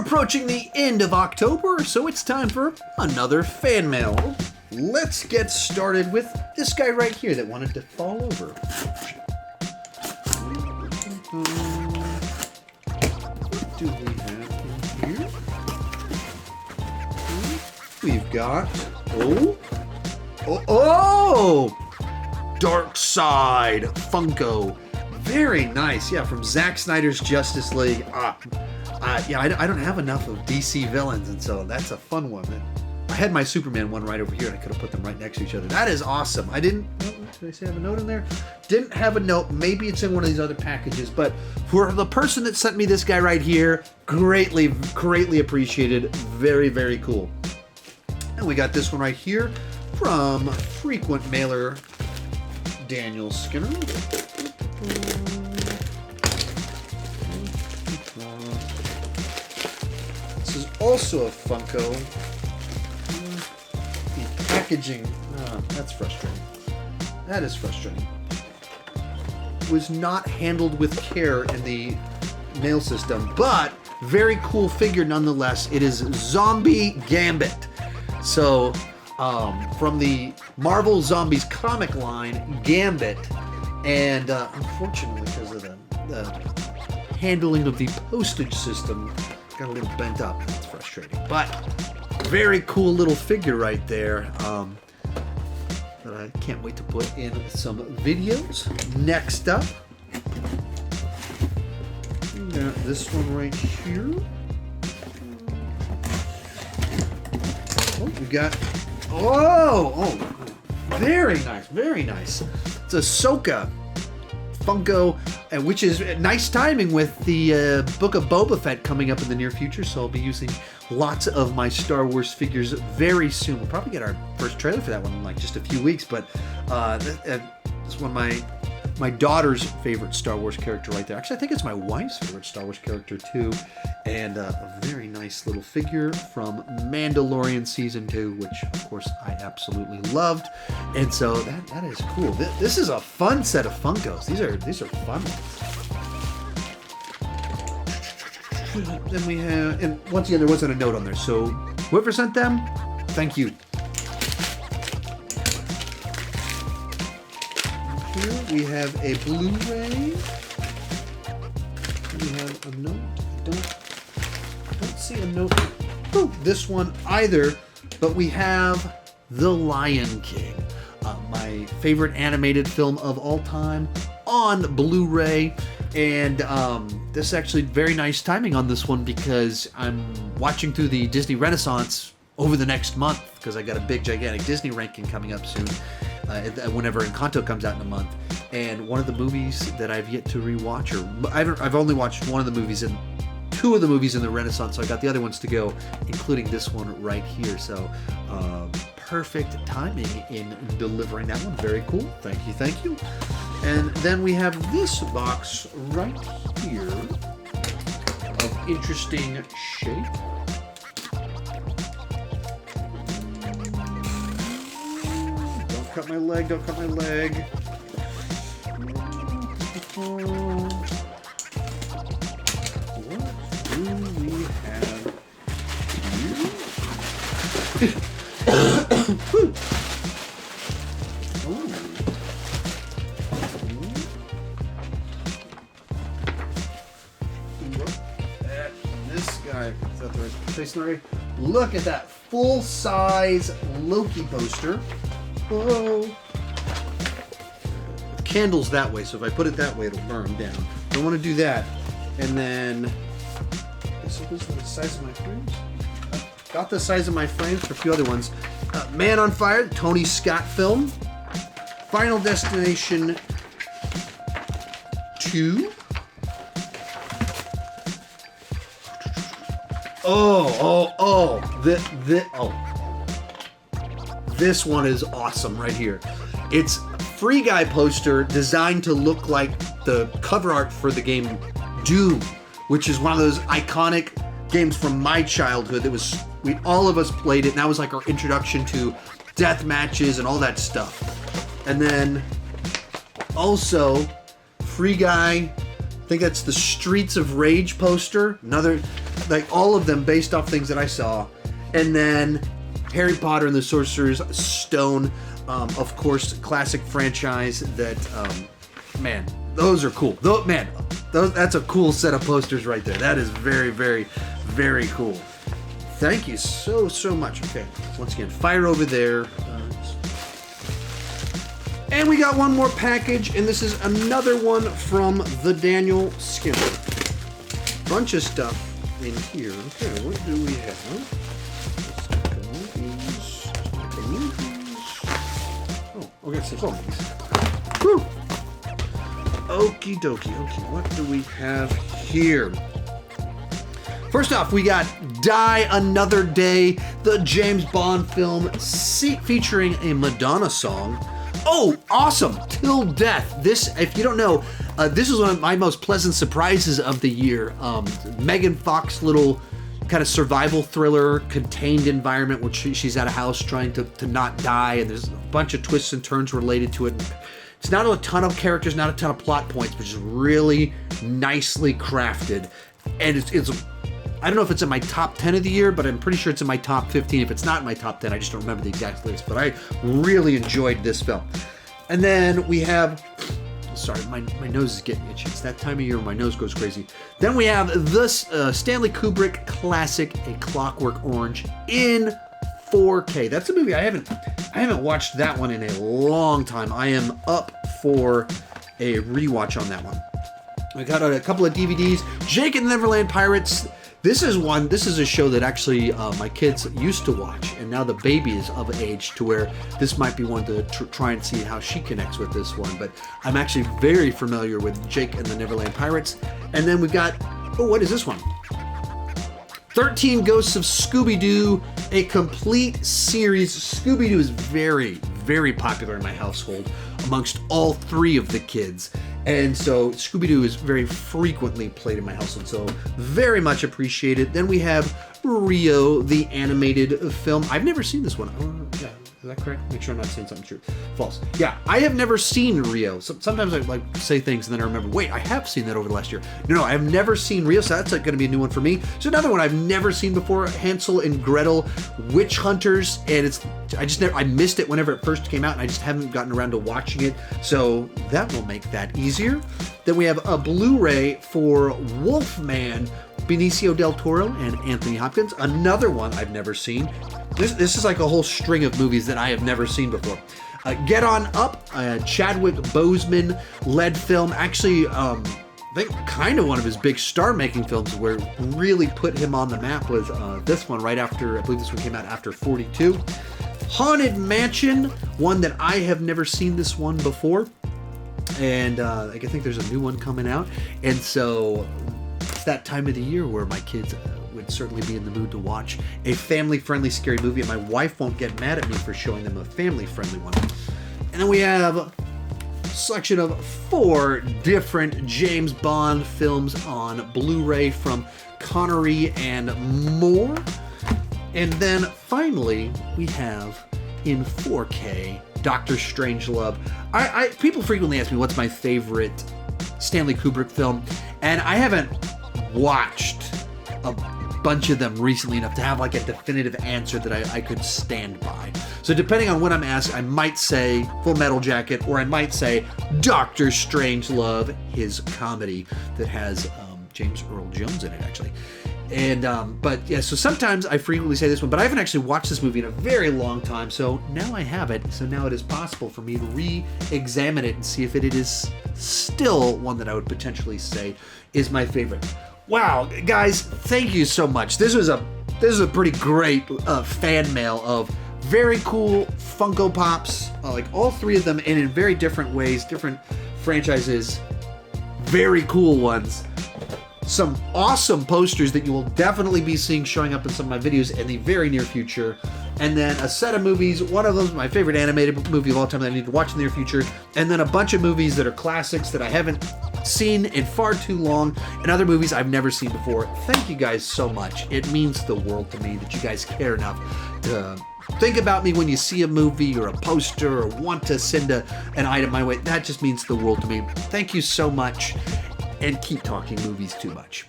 approaching the end of October, so it's time for another fan mail. Let's get started with this guy right here that wanted to fall over. What do we have in here? We've got... Dark Side Funko. Very nice. Yeah, from Zack Snyder's Justice League. Yeah, I don't have enough of DC villains, and so that's a fun one. I had my Superman one right over here, and I could have put them right next to each other. That is awesome. I didn't... Did I say I have a note in there? Didn't have a note. Maybe it's in one of these other packages, but for the person that sent me this guy right here, greatly appreciated. Very, very cool. And we got this one right here from frequent mailer Daniel Skinner. This is also a Funko. The packaging, that's frustrating. That is frustrating. Was not handled with care in the mail system, but very cool figure nonetheless. It is Zombie Gambit. So, from the Marvel Zombies comic line, Gambit, and unfortunately because of the handling of the postage system, got a little bent up. It's frustrating, but very cool little figure right there that I can't wait to put in some videos. Next up, we got this one right here. We got, very nice, very nice. It's a Ahsoka Funko, which is nice timing with the Book of Boba Fett coming up in the near future, so I'll be using lots of my Star Wars figures very soon. We'll probably get our first trailer for that one in like just a few weeks, but it's one of my daughter's favorite Star Wars character right there. Actually, I think it's my wife's favorite Star Wars character too. And a very nice little figure from Mandalorian Season 2, which of course I absolutely loved. And so that is cool. This is a fun set of Funkos. These are fun ones. Then we have, and once again, there wasn't a note on there. So whoever sent them, thank you. Here we have a Blu-ray. We have a note. I don't see a note. This one either, but we have The Lion King, my favorite animated film of all time, on Blu-ray. And this is actually very nice timing on this one because I'm watching through the Disney Renaissance over the next month because I got a big gigantic Disney ranking coming up soon. Whenever Encanto comes out in a month, and one of the movies that I've yet to rewatch, or I've only watched one of the movies and two of the movies in the Renaissance, so I got the other ones to go, including this one right here. So perfect timing in delivering that one. Very cool. Thank you. And then we have this box right here of interesting shape. Don't cut my leg. What do we have here? Look at this guy. Is that the right stationery? Look at that full-size Loki poster. Whoa. The candle's that way, so if I put it that way, it'll burn down. Don't want to do that. And then, this is the size of my frames. Got the size of my frames for a few other ones. Man on Fire, Tony Scott film. Final Destination 2. This one is awesome right here. It's a Free Guy poster designed to look like the cover art for the game Doom, which is one of those iconic games from my childhood. All of us played it, and that was like our introduction to death matches and all that stuff. And then also Free Guy, I think that's the Streets of Rage poster. Another like all of them based off things that I saw. And then Harry Potter and the Sorcerer's Stone, of course, classic franchise that, man, those are cool. That's a cool set of posters right there. That is very, very, very cool. Thank you so much. Okay, once again, fire over there. And we got one more package, and this is another one from the Daniel Skimmer. Bunch of stuff in here. Okay, what do we have? Oh, okay, so whew. Okie dokie. Okay, what do we have here? First off, we got Die Another Day, the James Bond film featuring a Madonna song. Oh, awesome! Till Death. This, if you don't know, this is one of my most pleasant surprises of the year. Megan Fox little kind of survival thriller, contained environment where she's at a house trying to not die, and there's a bunch of twists and turns related to it. It's not a ton of characters, not a ton of plot points, but just really nicely crafted. And it's I don't know if it's in my top 10 of the year, but I'm pretty sure it's in my top 15. If it's not in my top 10, I just don't remember the exact list. But I really enjoyed this film. And then we have, sorry, my nose is getting itchy. It's that time of year when my nose goes crazy. Then we have this Stanley Kubrick classic, A Clockwork Orange, in 4K. That's a movie I haven't watched that one in a long time. I am up for a rewatch on that one. We got a couple of DVDs. Jake and the Neverland Pirates. This is a show that actually my kids used to watch, and now the baby is of age to where this might be one to try and see how she connects with this one. But I'm actually very familiar with Jake and the Neverland Pirates. And then we've got, oh, what is this one? 13 Ghosts of Scooby-Doo, a complete series. Scooby-Doo is very, very popular in my household amongst all three of the kids. And so Scooby-Doo is very frequently played in my household, so very much appreciated. Then we have Rio, the animated film. I've never seen this one. Yeah, is that correct? Make sure I'm not saying something true. False. Yeah, I have never seen Rio. Sometimes I like say things and then I remember, wait, I have seen that over the last year. No, I have never seen Rio, so that's going to be a new one for me. So another one I've never seen before, Hansel and Gretel, Witch Hunters, and I missed it whenever it first came out, and I just haven't gotten around to watching it, so that will make that easier. Then we have a Blu-ray for Wolfman, Benicio del Toro and Anthony Hopkins, another one I've never seen. This is like a whole string of movies that I have never seen before. Get On Up, Chadwick Boseman led film, actually I think kind of one of his big star-making films where really put him on the map was this one right after, I believe this one came out after 42. Haunted Mansion, one that I have never seen this one before, and I think there's a new one coming out, and so it's that time of the year where my kids would certainly be in the mood to watch a family-friendly scary movie, and my wife won't get mad at me for showing them a family-friendly one. And then we have a selection of 4 different James Bond films on Blu-ray from Connery and more. And then finally, we have in 4K Doctor Strangelove. People frequently ask me what's my favorite Stanley Kubrick film, and I haven't watched a bunch of them recently enough to have like a definitive answer that I could stand by. So depending on what I'm asked, I might say Full Metal Jacket, or I might say Doctor Strangelove, his comedy that has James Earl Jones in it, actually. And but yeah, so sometimes I frequently say this one, but I haven't actually watched this movie in a very long time, so now I have it. So now it is possible for me to re-examine it and see if it is still one that I would potentially say is my favorite. Wow, guys, thank you so much. This is a pretty great fan mail of very cool Funko Pops, like all 3 of them, and in very different ways, different franchises, very cool ones. Some awesome posters that you will definitely be seeing showing up in some of my videos in the very near future. And then a set of movies. One of those is my favorite animated movie of all time that I need to watch in the near future. And then a bunch of movies that are classics that I haven't seen in far too long, and other movies I've never seen before. Thank you guys so much. It means the world to me that you guys care enough to think about me when you see a movie or a poster or want to send an item my way. That just means the world to me. Thank you so much. And keep talking movies too much.